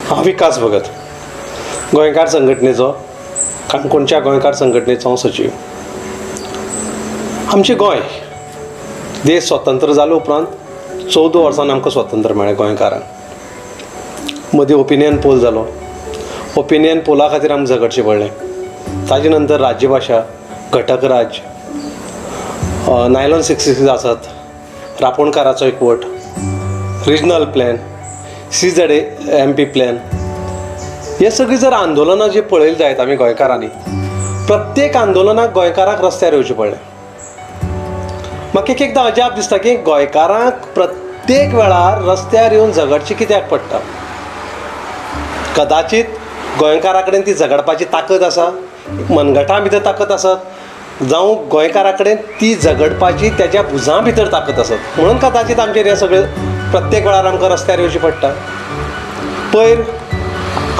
हांव विकास भगत, गोंयकार संघटनेचो काणकोणच्या गोंयकार संघटनेचो हांव सचीव. आमचें गोंय देश स्वतंत्र जाले उपरांत 14 वर्सांनी आमकां स्वतंत्र मेळ्ळें गोंयकारांक. मदीं ओपिनियन पोल जालो. ओपिनियन पोला खातीर आमकां झगडचें पडलें. ताजे नंतर राज्यभाशा, घटक राज, नायलॉन 66 आसत, रापणकाराचो एकवट, रिजनल प्लॅन, CZMP प्लॅन, हे सगळीं जर आंदोलनां जी पळयली जायत आमी गोंयकारांनी, प्रत्येक आंदोलनाक गोंयकारांक रस्त्यार येवचें पडलें. म्हाका एक एकदां अजाप दिसता की गोंयकारांक प्रत्येक वेळार रस्त्यार येवन झगडचें कित्याक पडटा. कदाचित गोंयकारा कडेन ती झगडपाची ताकद आसा, मनगटां भितर ताकद आसत, जावं गोंयकारा कडेन ती झगडपाची तेज्या भुजां भितर ताकद आसत, म्हणून कदाचित आमचेर हें सगळें प्रत्येक वेळार आमकां रस्त्यार येवचें पडटा. पयर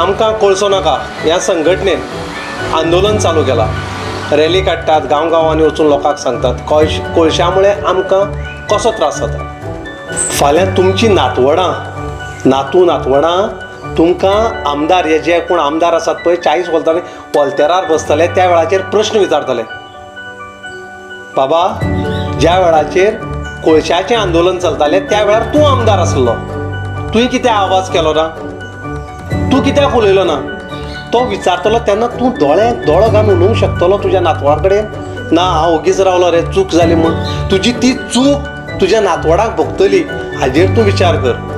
आमकां कोळसो नाका ह्या संघटनेन आंदोलन चालू केलां. रॅली काडटात, गांवांनी वचून लोकांक सांगतात कोळशा मुळे आमकां कसो त्रास जाता. फाल्यां तुमची नातवडां तुमकां आमदार हे जे कोण आमदार आसात पळय 40 वर्सांनी वॉल्तेरार बसतले त्या वेळाचेर प्रश्न विचारतले. बाबा, ज्या वेळाचेर कोळशाचें आंदोलन चलतालें त्या वेळार तूं आमदार आसलो, तुवें कित्याक आवाज केलो ना, तूं कित्याक उलयलो ना. तो विचारतलो तेन्ना तूं दोळ्याक दोळो घालून उलोवंक शकतलो तुज्या नातवडा कडेन, ना हांव ओगीच रावलो रे, चूक जाली म्हूण. तुजी ती चूक तुज्या नातवडाक भोगतली हाजेर तूं विचार कर.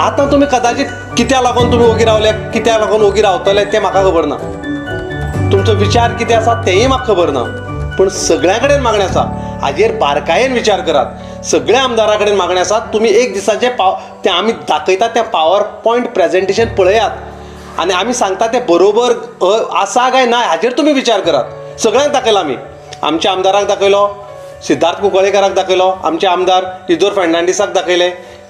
आतां तुमी कदाचित कित्याक लागून तुमी ओगी रावले, कित्याक लागून ओगी रावतले तें म्हाका खबर ना, तुमचो विचार कितें आसा तेंय म्हाका खबर ना, पूण सगळ्यां कडेन मागणी आसा, हाजेर बारकायेन विचार करात. सगळ्या आमदारा कडेन मागणी आसात. तुमी एक दिसाचें तें आमी दाखयतात तें पावर पॉयंट प्रेजेंटेशन पळयात आनी आमी सांगता तें बरोबर आसा काय ना हाजेर तुमी विचार करात. सगळ्यांक दाखयला आमी, आमच्या आमदाराक दाखयलो, सिद्धार्थ कुंकळेकाराक दाखयलो, आमचे आमदार इदोर फेर्नांडीसाक दाखयले,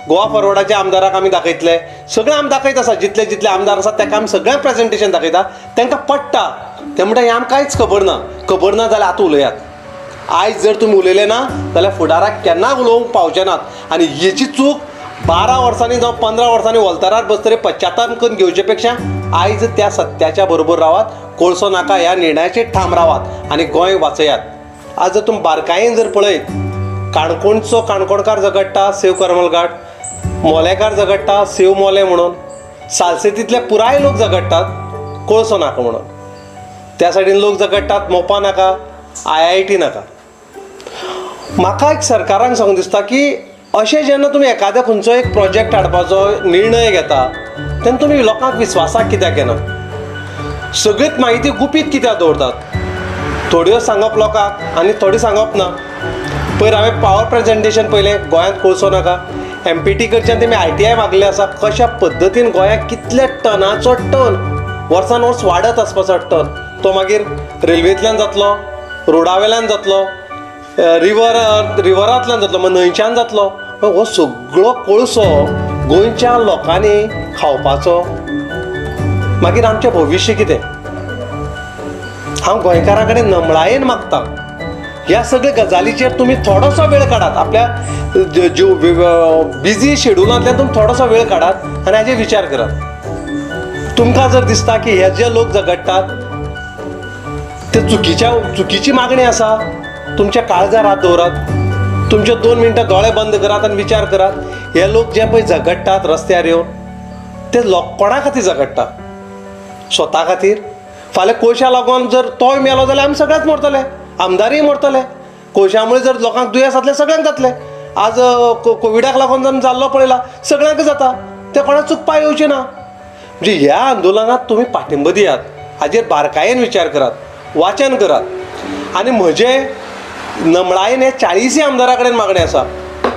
गोवा फॉरवर्डाच्या आमदाराक आमी दाखयतले. सगळे आमी दाखयत आसा, जितले आमदार आसात ताका आमी सगळ्यांक प्रेजेंटेशन दाखयता. तांकां पडटा ते म्हणटा हें आमकां कांयच खबर ना जाल्यार आतां उलयात. आयज जर तुमी उलयले ना जाल्यार फुडाराक केन्ना उलोवंक पावचे नात. आनी हेची चूक 12 वर्सांनी जावं 15 वर्सांनी वॉल्तेरार बसतरे पश्चाताप करून घेवचे पेक्षा आयज त्या सत्याच्या बरोबर रावात, कोळसो नाका ह्या निर्णयाचेर ठाम रावात आनी गोंय वाचयात. आज जर तुमी बारकायेन जर पळयत, काणकोणचो काणकोणकार झगडटा सेव करमल घाट, मोलेकार झगडटा सेव मोले म्हणून, सालसेतींतले पुराय लोक झगडटात कोळसो नाका म्हणून. त्या सायडीन लोक झगडटात मोपा नाका, IIT नाका. म्हाका एक सरकाराक सांगूंक दिसता की अशें जेन्ना तुमी एखाद्या खंयचो एक प्रोजेक्ट हाडपाचो निर्णय घेता तेन्ना तुमी लोकांक विस्वासाक कित्याक घेना. सगळीच म्हायती गुपीत कित्याक दवरतात. थोड्यो सांगप लोकांक आनी थोडी सांगप ना. पयर हांवें पावर प्रेजेंटेशन पयलें, गोंयांत कोळसो नाका. MPT कडच्यान तेमी ITI मागले आसा. कशा पद्दतीन गोंयांत कितले टनाचो टन वर्सान वर्स वाडत आसपाचो टन तो मागीर रेल्वेंतल्यान जातलो, रोडा वयल्यान जातलो, रिवरांतल्यान जातलो, न्हंयच्यान जातलो. हो सगळो कोळसो गोंयच्या लोकांनी खावपाचो. मागीर आमचें भविश्य कितें. हांव गोंयकारा कडेन नमळायेन मागता, ह्या सगळ्या गजालीचेर तुमी थोडोसो वेळ काडात. आपल्या बिजी शेड्युलांतल्यान तुमी थोडोसो वेळ काडात आनी हाजेर विचार करात. तुमकां जर दिसता की हे जे लोक झगडटात ते चुकीची मागणी आसा, तुमच्या काळजार हात दवरात, तुमचे 2 मिनटां दोळे बंद करात आनी विचार करात. हे लोक जे पळय झगडटात रस्त्यार येवन ते कोणा खातीर झगडटा. स्वता खातीर. फाल्यां कोळशा लागून जर तोय मेलो जाल्यार आमी सगळेच मरतले, आमदारय मरतले. कोळशामुळे जर लोकांक दुयेंस जातले सगळ्यांक जातले. आज कोविडाक लागून जर जाल्लो पळयला सगळ्यांक जाता, ते कोणाक चुकपा येवचें ना. म्हणजे ह्या आंदोलनात तुमी पाठिंबो दियात, हाजेर बारकायेन विचार करात, वाचन करात. आनी म्हजे नमळायेन हे 40 आमदारा कडेन मागणी आसा.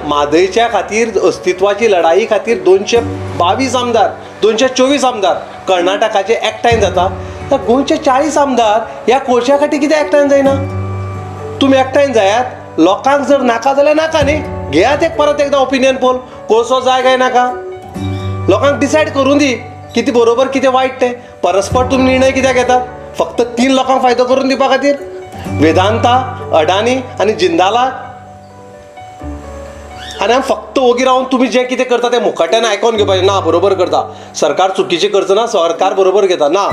म्हादयच्या खातीर अस्तित्वाची लढाई खातीर 222 आमदार, 224 आमदार कर्नाटकाचे एकठांय जाता. तर गोंयचे 40 आमदार ह्या कोळशा खातीर कित्याक एकठांय जायना. तुमी एकठांय जायात. लोकांक जर नाका जाल्यार नाका न्ही, घेयात एक परत एकदा ओपिनियन पोल, कोळसो जाय काय नाका. लोकांक डिसायड करून दी कितें बरोबर कितें वायट तें. परस्पर तुमी निर्णय कित्याक घेतात. फक्त 3 लोकांक फायदो करून दिवपा खातीर. वेदांता, अडानी आनी जिंदाला आनी आमी फक्त ओगी रावन तुमी जें कितें करता तें मुखाट्यान आयकोन घेवपाचें ना बरोबर करता सरकार चुकीचें करचो ना सरकार बरोबर घेता ना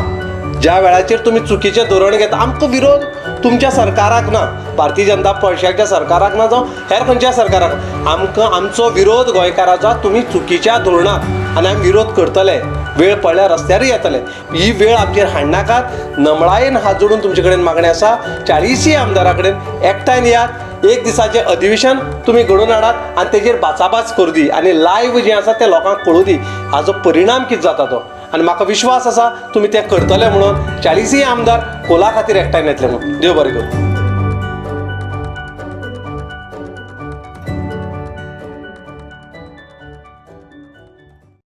ज्या वेळाचेर तुमी चुकीचें धोरण घेता आमकां विरोध तुमच्या सरकाराक ना भारतीय जनता पक्षाच्या सरकाराक ना जावं हेर खंयच्या सरकाराक आमकां आमचो विरोध गोंयकाराचो तुमी चुकीच्या धोरणाक आनी आमी विरोध करतले वेळ पडल्यार रस्त्यारूय येतले ही वेळ आमचेर हाडनाकात नमळायेन हात जोडून तुमचे कडेन मागणी आसा 40 आमदारां कडेन एकठांय येयात एक दिसाचें अधिवेशन तुमी घडोवन हाडात आनी तेजेर बाचाबाच करूं दी आनी लायव्ह जें आसा तें लोकांक कळूं दी हाजो परिणाम कितें जाता तो आनी म्हाका विश्वास आसा तुमी तें करतले म्हणून 40 आमदार कोला खातीर एकठांय येतले म्हणून देव बरें करूं